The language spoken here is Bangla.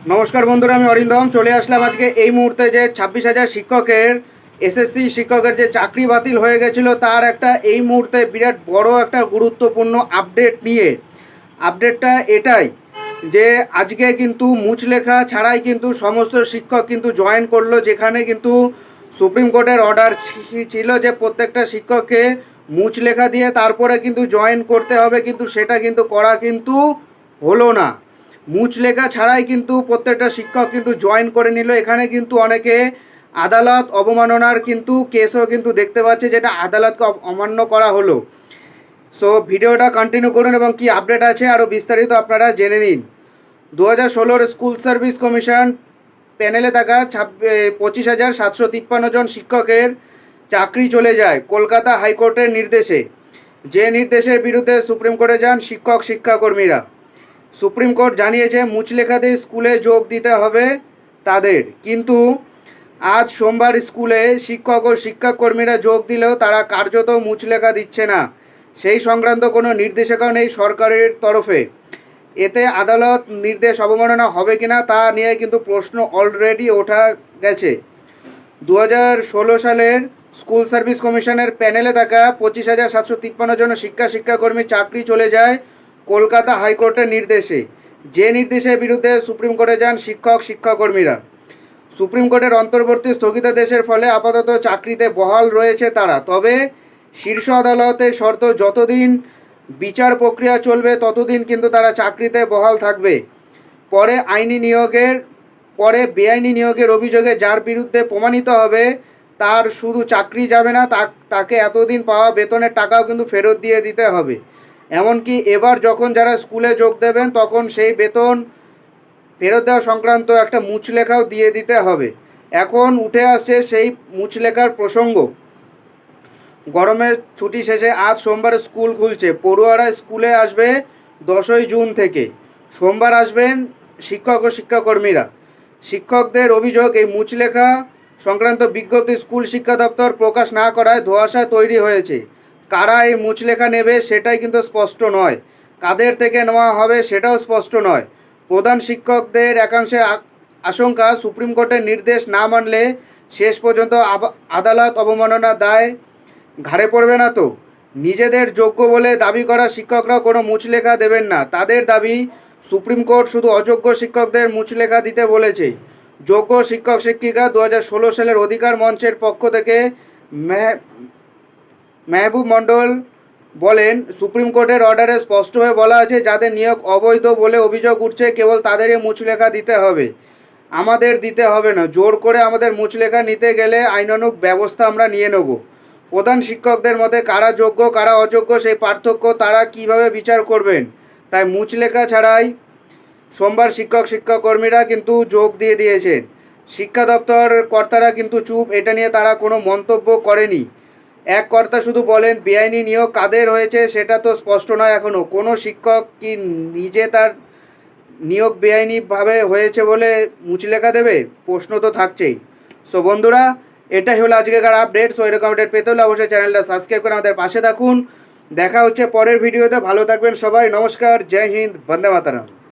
নমস্কার বন্ধুরা, আমি অরিন্দম চলে আসলাম আজকে এই মুহূর্তে যে 26,000 শিক্ষকের এসএসসি শিক্ষকের যে চাকরি বাতিল হয়ে গেছিলো তার একটা এই মুহূর্তে বিরাট বড় একটা গুরুত্বপূর্ণ আপডেট নিয়ে। আপডেটটা এটাই যে আজকে কিন্তু মুচলেখা ছাড়াই কিন্তু সমস্ত শিক্ষক কিন্তু জয়েন করলো, যেখানে কিন্তু সুপ্রিম কোর্টের অর্ডার ছিল যে প্রত্যেকটা শিক্ষককে মুচলেখা দিয়ে তারপরে কিন্তু জয়েন করতে হবে, কিন্তু সেটা কিন্তু করা কিন্তু হলো না। মুচলেখা ছাড়াই কিন্তু প্রত্যেকটা শিক্ষক কিন্তু জয়েন করে নিল। এখানে কিন্তু অনেকে আদালত অবমাননার কিন্তু কেসও কিন্তু দেখতে পাচ্ছে, যেটা আদালতকে অমান্য করা হলো। সো ভিডিওটা কন্টিনিউ করুন এবং কি আপডেট আছে আরও বিস্তারিত আপনারা জেনে নিন। 2016 স্কুল সার্ভিস কমিশন প্যানেলে থাকা 25,753 জন শিক্ষকের চাকরি চলে যায় কলকাতা হাইকোর্টের নির্দেশে। যে নির্দেশের বিরুদ্ধে সুপ্রিম কোর্টে যান শিক্ষাকর্মীরা। সুপ্রিম কোর্ট জানিয়েছে মুচলেখাতে স্কুলে যোগ দিতে হবে তাদের, কিন্তু আজ সোমবার স্কুলে শিক্ষক ও শিক্ষাকর্মীরা যোগ দিলেও তারা কার্যত মুচলেখা দিচ্ছে না। সেই সংক্রান্ত কোনো নির্দেশিকা নেই সরকারের তরফে। এতে আদালত নির্দেশ অবমাননা হবে কিনা তা নিয়ে কিন্তু প্রশ্ন অলরেডি ওঠা গেছে। 2016 সালের স্কুল সার্ভিস কমিশনের প্যানেলে থাকা 25,753 জন শিক্ষাকর্মীর চাকরি চলে যায় কলকাতা হাইকোর্টের নির্দেশে। যে নির্দেশের বিরুদ্ধে সুপ্রিম কোর্টে যান শিক্ষাকর্মীরা। সুপ্রিম কোর্টের অন্তর্বর্তী স্থগিতাদেশের ফলে আপাতত চাকরিতে বহাল রয়েছে তারা। তবে শীর্ষ আদালতের শর্ত যতদিন বিচার প্রক্রিয়া চলবে ততদিন কিন্তু তারা চাকরিতে বহাল থাকবে। পরে বেআইনি নিয়োগের অভিযোগে যার বিরুদ্ধে প্রমাণিত হবে তার শুধু চাকরি যাবে না, তাকে এতদিন পাওয়া বেতনের টাকাও কিন্তু ফেরত দিয়ে দিতে হবে। এমনকি এবার যখন যারা স্কুলে যোগ দেবেন তখন সেই বেতন ফেরত দেওয়া সংক্রান্ত একটা মুচলেখাও দিয়ে দিতে হবে। এখন উঠে আসছে সেই মুচলেখার প্রসঙ্গ। গরমের ছুটি শেষে আজ সোমবার স্কুল খুলছে। পড়ুয়ারা স্কুলে আসবে 10ই জুন থেকে। সোমবার আসবেন শিক্ষক ও শিক্ষাকর্মীরা। শিক্ষকদের অভিযোগ, এই মুচলেখা সংক্রান্ত বিজ্ঞপ্তি স্কুল শিক্ষা দপ্তর প্রকাশ না করায় ধোঁয়াশা তৈরি হয়েছে। কারা এই মুচলেখা নেবে সেটাই কিন্তু স্পষ্ট নয়, কাদের থেকে নেওয়া হবে সেটাও স্পষ্ট নয়। প্রধান শিক্ষকদের একাংশের আশঙ্কা, সুপ্রিম কোর্টের নির্দেশ না মানলে শেষ পর্যন্ত আদালত অবমাননা দায় ঘাড়ে পড়বে না তো। নিজেদের যোগ্য বলে দাবি করা শিক্ষকরা কোনো মুচলেখা দেবেন না। তাদের দাবি, সুপ্রিম কোর্ট শুধু অযোগ্য শিক্ষকদের মুচলেখা দিতে বলেছে। যোগ্য শিক্ষক শিক্ষিকা 2016 সালের অধিকার মঞ্চের পক্ষ থেকে মেহবুব মণ্ডল বলেন, সুপ্রিম কোর্টের অর্ডারে স্পষ্টভাবে বলা আছে যাদের নিয়োগ অবৈধ বলে অভিযোগ উঠছে কেবল তাদেরই মুচলেখা দিতে হবে, আমাদের দিতে হবে না। জোর করে আমাদের মুচলেখা নিতে গেলে আইনানুগ ব্যবস্থা আমরা নিয়ে নেব। প্রধান শিক্ষকদের মতে কারা যোগ্য কারা অযোগ্য সেই পার্থক্য তারা কিভাবে বিচার করবেন? তাই মুচলেখা ছাড়াই সোমবার শিক্ষাকর্মীরা কিন্তু যোগ দিয়ে দিয়েছেন। শিক্ষা দপ্তর কর্তারা কিন্তু চুপ, এটা নিয়ে তারা কোনো মন্তব্য করেনি। এক কর্তা শুধু বলেন, বেআইনি নিয়োগ কাদের হয়েছে সেটা তো স্পষ্ট নয় এখনও। কোনো শিক্ষক কি নিজে তার নিয়োগ বেআইনিভাবে হয়েছে বলে মুচলেখা দেবে? প্রশ্ন তো থাকছেই। সো বন্ধুরা, এটাই হলো আজকেকার আপডেট। সো এরকম আপডেট পেতে হলে অবশ্যই চ্যানেলটা সাবস্ক্রাইব করে আমাদের পাশে থাকুন। দেখা হচ্ছে পরের ভিডিওতে। ভালো থাকবেন সবাই। নমস্কার, জয় হিন্দ, বন্দে মাতরম।